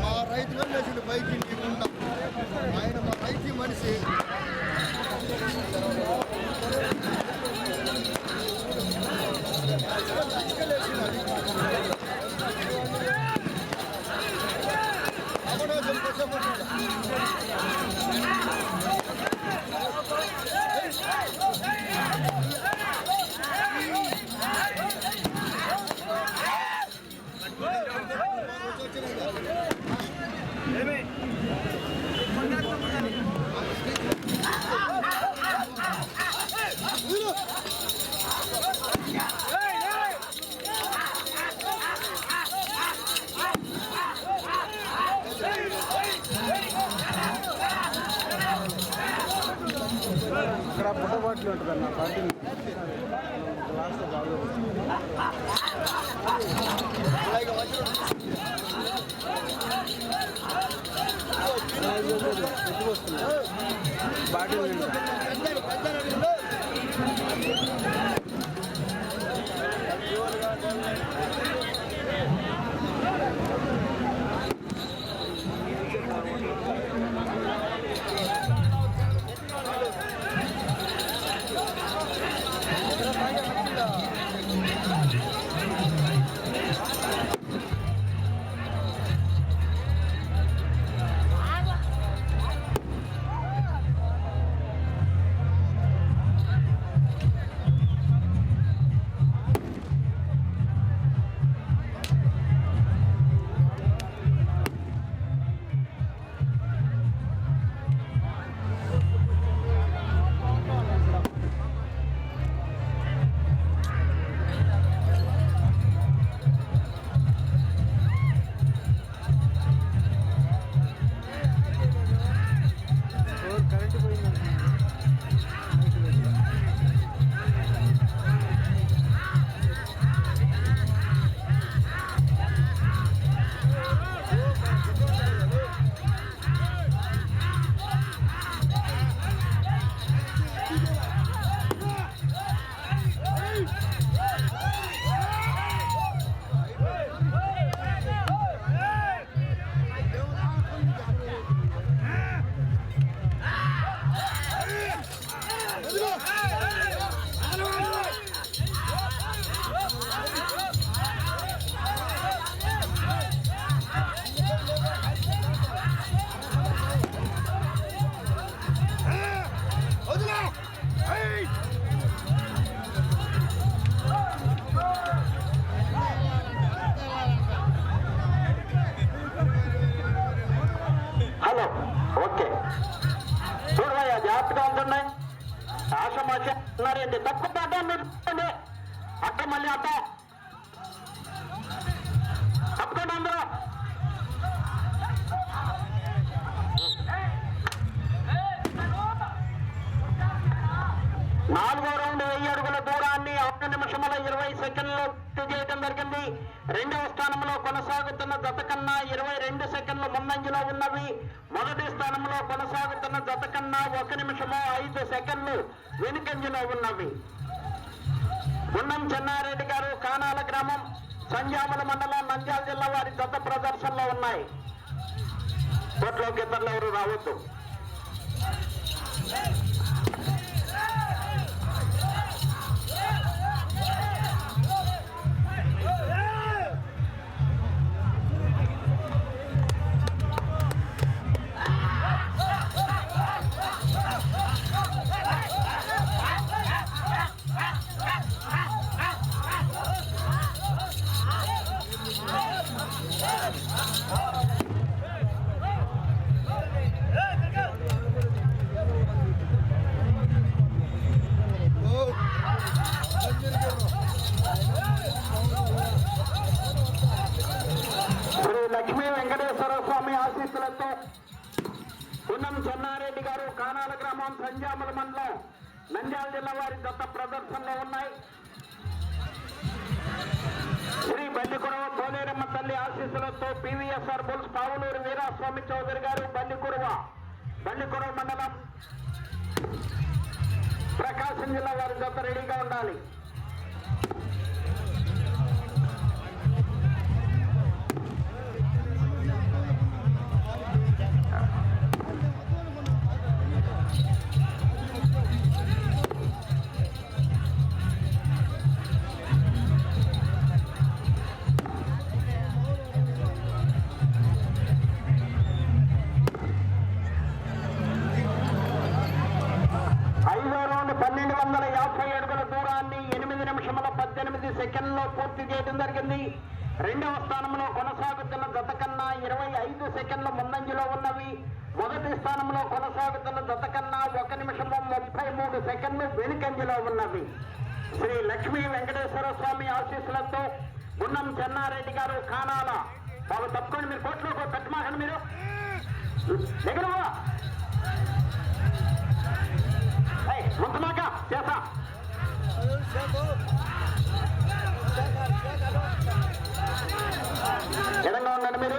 మా రైతుగా లేచిన పైకి నీకున్నా ఆయన మా రైతు మనిషి అక్కడ పుట్టబాట్లు ఉంటుందన్న పార్టీ లాస్ట్ ఎక్కువ వస్తుంది బాటిల్ ఆశమాషి తక్కువ అక్క మళ్ళీ అక్క తప్పకుండా అందరూ నాలుగో రౌండ్ 1000 అడుగుల దూరాన్ని 6 నిమిషముల 20 సెకండ్లు పూర్తి చేయడం జరిగింది. రెండవ స్థానంలో కొనసాగుతున్న జత కన్నా 22 సెకండ్లు ముందంజలో ఉన్నవి. మొదటి స్థానంలో కొనసాగుతున్న జత కన్నా 1 నిమిషము 5 సెకండ్లు వెనుకంజలో ఉన్నవి. గుండం చెన్నారెడ్డి గారు, కానాల గ్రామం, సంజామల మండలం, నంద్యాల జిల్లా వారి జత ప్రదర్శనలో ఉన్నాయి. కోట్లోకి ఇతరులు ఎవరు రావద్దు. ఆశీస్సులతో పున్నం చెన్నారెడ్డి గారు కానాల గ్రామం సంజామల మండలం నంద్యాల జిల్లా వారి జత ప్రదర్శనలో ఉన్నాయి. శ్రీ బల్లికురవ పోలేరమ్మ తల్లి ఆశీస్సులతో పివిఎస్ఆర్ బుల్స్ పావులూరు వీరాస్వామి చౌదరి గారు బల్లికురవ మండలం ప్రకాశం జిల్లా వారి జత రెడీగా ఉండాలి. పూర్తి చేయడం జరిగింది. రెండవ స్థానంలో కొనసాగుతున్న జత కన్నా 25 సెకండ్ల ముందంజలో ఉన్నవి. మొదటి స్థానంలో కొనసాగుతున్న జత కన్నా 1 నిమిషం 33 సెకండ్లు వెనుకంజలో ఉన్నవి. శ్రీ లక్ష్మీ వెంకటేశ్వర స్వామి ఆశీస్సులతో గున్నం చెన్నారెడ్డి గారు కానాల. బాబు తప్పుకొని మీరు కోట్లో పెట్టమాకండి, మీరు దగ్గర ముందుమాక చేసా ఎడంగా ఉండండి, మీరు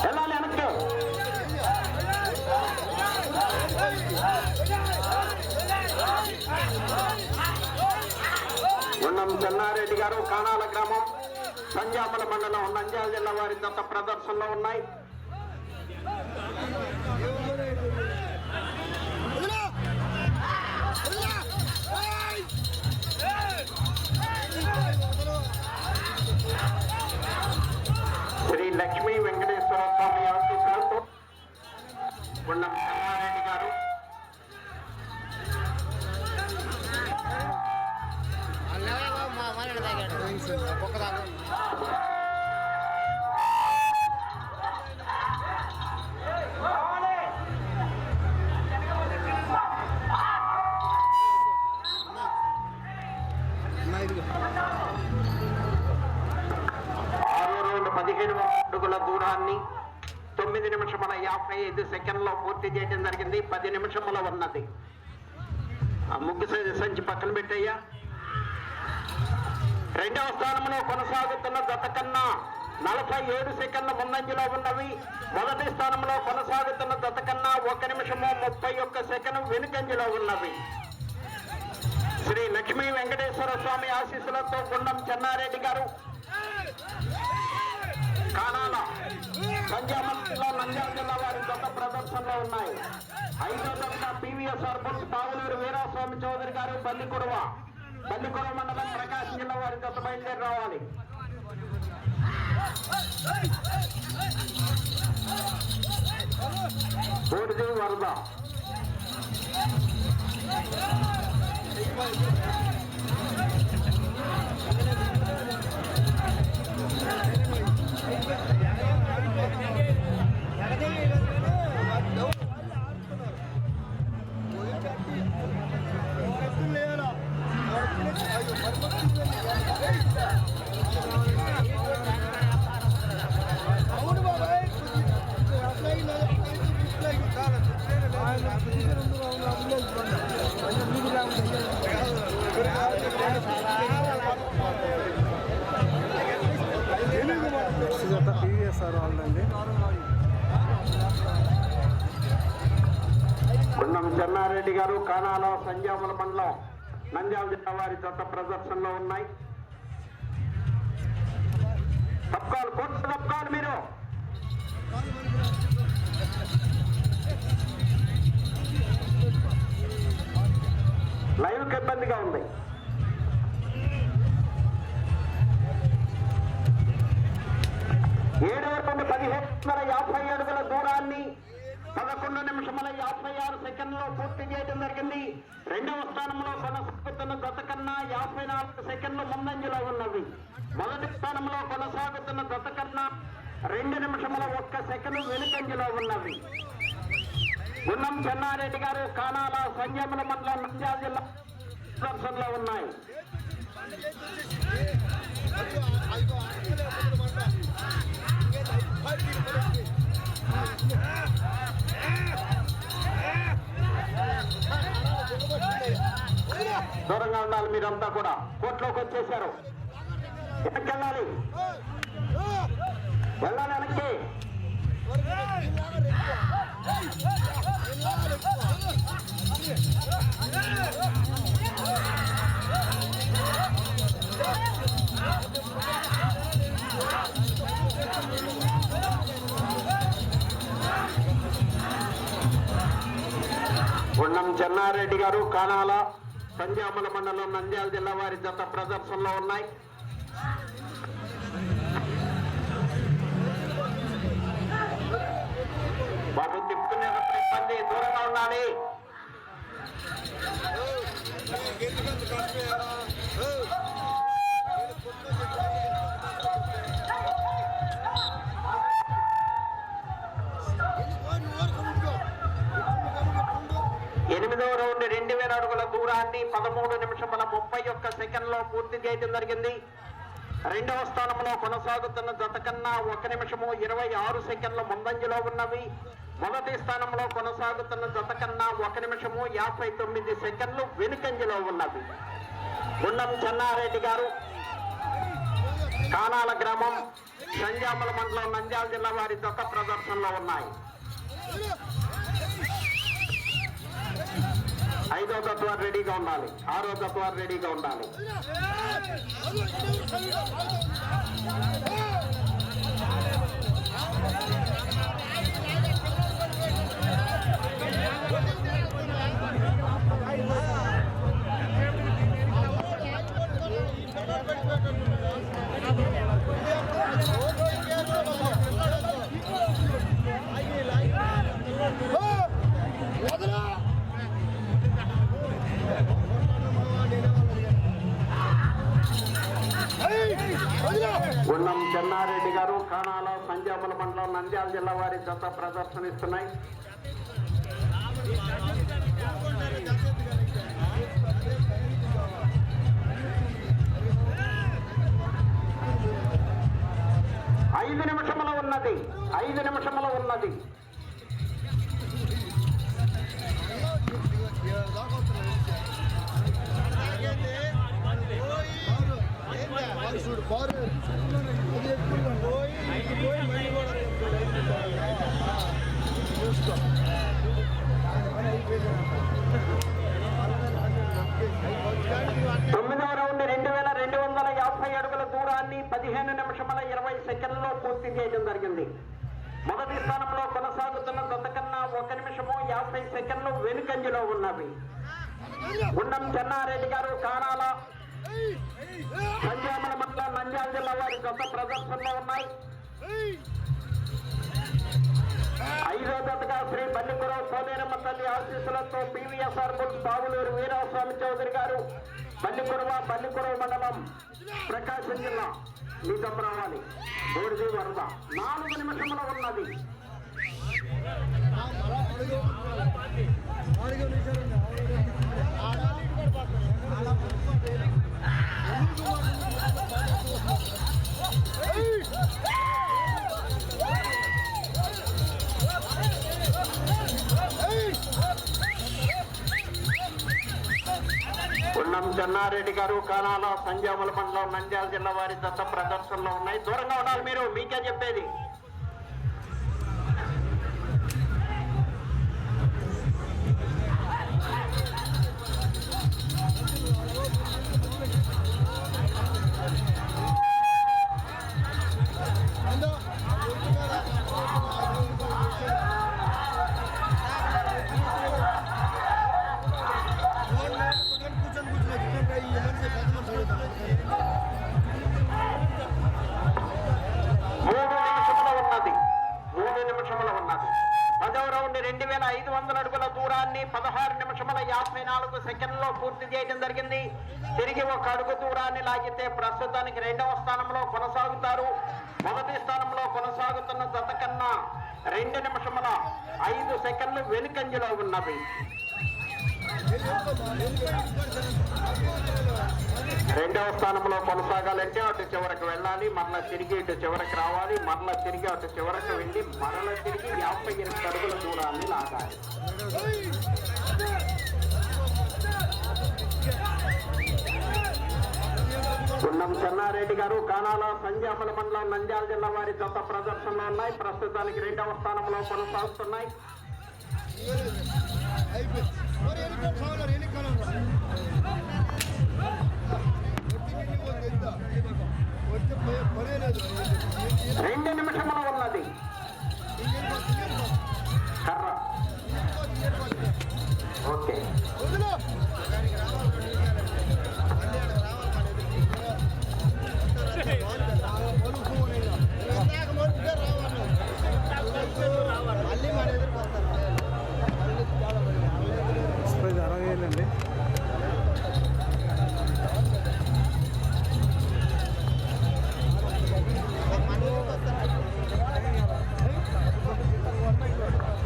వెళ్ళాలి వెనక్కి. గున్నం చెన్నారెడ్డి గారు కానాల గ్రామం సంజామల మండలం నంద్యాల జిల్లా వారి దత్త ప్రదర్శనలో ఉన్నాయి. శ్రీ లక్ష్మీ వెంకటేశ్వర స్వామి ఆశీస్సులతో గుండం చెన్నారెడ్డి గారు దూరాన్ని 9 నిమిషముల 55 సెకండ్లో పూర్తి చేయడం జరిగింది. 10 నిమిషముల ఉన్నది. ముగ్గు సంచి పక్కన పెట్టయ్యా. రెండవ స్థానంలో కొనసాగుతున్న జత కన్నా 47 సెకండ్ల ముందంజలో ఉన్నవి. మొదటి స్థానంలో కొనసాగుతున్న జత కన్నా 1 నిమిషము 31 సెకండ్ వెనుకంజలో ఉన్నవి. శ్రీ లక్ష్మీ వెంకటేశ్వర స్వామి ఆశీస్సులతో గుండం చెన్నారెడ్డి గారు కానాల సంజామలో నంద్యాల జిల్లా వారి జత ప్రదర్శనలో ఉన్నాయి. 5వ జత పివిఎస్ఆర్ బుల్స్ పావులూరు వీరాస్వామి చౌదరి గారు బల్లికురవ మండలం ప్రకాశం జిల్లా వారి జత బయలుదేరి రావాలి. బూడిది వరద పివిఎస్ఆర్ వాళ్ళండి. గుండం చెన్నారెడ్డి గారు కానాల సంజామల మండలం నంద్యాల జిల్లా వారి జత ప్రదర్శనలో ఉన్నాయి. తప్పుకోవాలి మీరు. లైవ్ కి ఇబ్బందిగా ఉంది. ఏడవకుండా 1750 అడుగుల దూరాన్ని 11 నిమిషముల 56 సెకండ్లో పూర్తి చేయడం జరిగింది. రెండవ స్థానంలో కొనసాగుతున్న జత కన్నా 54 సెకండ్లు ముందంజలో ఉన్నవి. మొదటి స్థానంలో కొనసాగుతున్న జత కన్నా 2 నిమిషముల 1 సెకండ్ వెనుకంజలో ఉన్నవి. గున్నం చెన్నారెడ్డి గారు కానాల సంజామల మండలం నంద్యాల జిల్లా ప్రదర్శనలో ఉన్నాయి. దూరంగా ఉండాలి. మీరంతా కూడా కోర్టులోకి వచ్చేసారు. వెనక్కి వెళ్ళాలి, వెళ్ళాలి వెనక్కి. గుండం చెన్నారెడ్డి గారు కానాల సంజామల మండలం నంద్యాల జిల్లా వారి జత ప్రదర్శనలో ఉన్నాయి. బాబు తిప్పుకునేటప్పుడు ఇబ్బంది, దూరంగా ఉండాలి. ఎనిమిదవ రౌండ్ 2000 అడుగుల దూరాన్ని 13 నిమిషముల 31 సెకండ్లో పూర్తి చేయడం జరిగింది. రెండవ స్థానంలో కొనసాగుతున్న జత కన్నా 1 నిమిషము 26 సెకండ్ల ముందంజలో ఉన్నవి. మొదటి స్థానంలో కొనసాగుతున్న జత కన్నా 1 నిమిషము 59 సెకండ్లు వెనుకంజలో ఉన్నవి. గుండం చెన్నారెడ్డి గారు కానాల గ్రామం సంజామల మండలం నంద్యాల జిల్లా వారి జత ప్రదర్శనలో ఉన్నాయి. 5వ జత వారు రెడీగా ఉండాలి, 6వ జత వారు రెడీగా ఉండాలి. గుండం చెన్నారెడ్డి గారు కానాల సంజామల మండలం నంద్యాల జిల్లా వారి జత ప్రదర్శనిస్తున్నాయి. ఐదు నిమిషముల ఉన్నది. తొమ్మిదవ రౌండ్ 2250 అడుగుల దూరాన్ని 15 నిమిషముల 20 సెకండ్లలో పూర్తి చేయడం జరిగింది. మొదటి స్థానంలో కొనసాగుతున్న జత కన్నా 1 నిమిషము 50 సెకండ్లు వెనుకంజలో ఉన్నవి. గుండం చెన్నారెడ్డి గారు కానాల సంజామల మండలం నంద్యాల జిల్లా వారి జత ప్రదర్శనలో ఉన్నాయి. 5వ జతగా శ్రీ బల్లిపురం సోనేరమ్మ తల్లి ఆశీస్సులతో పివిఎస్ఆర్ బుల్స్ బావులూరు వీరాస్వామి చౌదరి గారు బల్లిపురం మండలం ప్రకాశం జిల్లా నిజం రావాలి. బోడిది వరద 4 నిమిషముల ఉన్నది. గుండం చెన్నారెడ్డి గారు కానాల సంజామల మండలం నంద్యాల జిల్లా వారి దత్త ప్రదర్శనలో ఉన్నాయి. దూరంగా ఉండాలి మీరు, మీకే చెప్పేది. పూర్తి చేయడం జరిగింది. తిరిగి ఒక అడుగు దూరాన్ని లాగితే ప్రస్తుతానికి 2వ స్థానంలో కొనసాగుతారు. మొదటి స్థానంలో కొనసాగుతున్న జత కన్నా 2 నిమిషముల 5 సెకండ్లు వెనుకంజలో ఉన్నవి. 2వ స్థానంలో కొనసాగాలంటే అటు చివరకు వెళ్ళాలి, మరలా తిరిగి ఇటు చివరికి రావాలి, మరలా తిరిగి అటు చివరకు వెళ్ళి మరలా తిరిగి 58 అడుగుల దూరాన్ని లాగాలి. గుండం చెన్నారెడ్డి గారు కానాల సంజామల మండలం నంద్యాల జిల్లా వారి జత ప్రదర్శనలో ఉన్నాయి. ప్రస్తుతానికి 2వ స్థానంలో కొనసాగుతున్నాయి. రెండు నిమిషంలో ఉన్నది కర్ర. ఓకే ప్రైజ్ 60,000 అండి.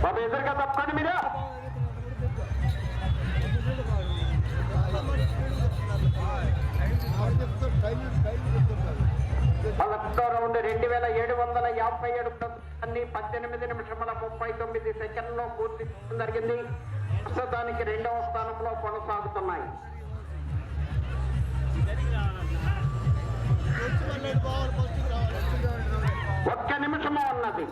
బాబు ఎదురుగా తప్పండి మీరు. 11వ రౌండ్ 2757 ప్రస్తుతాన్ని 18 నిమిషముల 39 సెకండ్లో పూర్తి జరిగింది. ప్రస్తుతానికి 2వ స్థానంలో కొనసాగుతున్నాయి. ఒక్క నిమిషము ఉన్నది.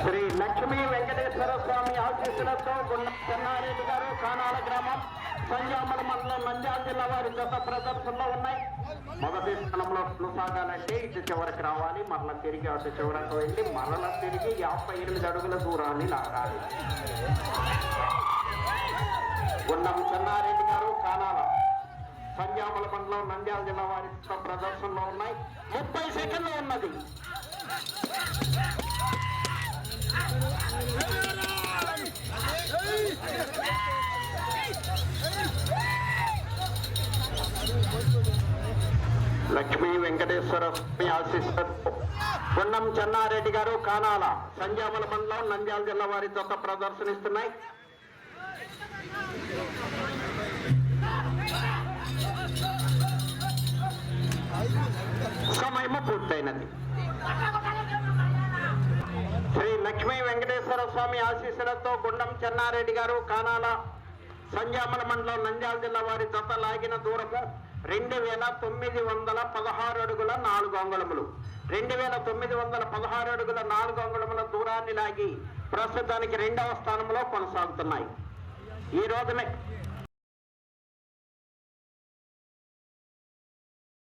శ్రీ లక్ష్మీ వెంకటేశ్వర స్వామి ఆశీస్సులతో గుండం చెన్నారెడ్డి గారు కానాల గ్రామం సంజామల మండలం నంద్యాల జిల్లా వారి జత ప్రదర్శనలో ఉన్నాయి. మొదటి స్థానంలో కొనసాగాలంటే ఇటు చివరికి రావాలి, మరలా తిరిగి అటు చివరకు వెళ్ళి మరలా తిరిగి 58 అడుగుల దూరాన్ని లాగాలి. గుండం చెన్నారెడ్డి గారు కానాల సంజామల మండలం నంద్యాల జిల్లా వారి జత ప్రదర్శనలో ఉన్నాయి. 30 సెకండ్లు ఉన్నది. లక్ష్మీ వెంకటేశ్వర స్వామి ఆశీస్సులతో గుండం చెన్నారెడ్డి గారు కానాల సంజామల మండలం నంద్యాల జిల్లా వారి జత ప్రదర్శనిస్తున్నాయి. సమయము పూర్తయినది. శ్రీ లక్ష్మీ వెంకటేశ్వర స్వామి ఆశీస్సులతో గుండం చెన్నారెడ్డి గారు కానాల సంజామల మండలం నంద్యాల జిల్లా వారి జత లాగిన దూరము 2916 అడుగుల 4 అంగుళములు. 2916 అడుగుల 4 అంగుళముల దూరాన్ని లాగి ప్రస్తుతానికి 2వ స్థానంలో కొనసాగుతున్నాయి. ఈ రోజునే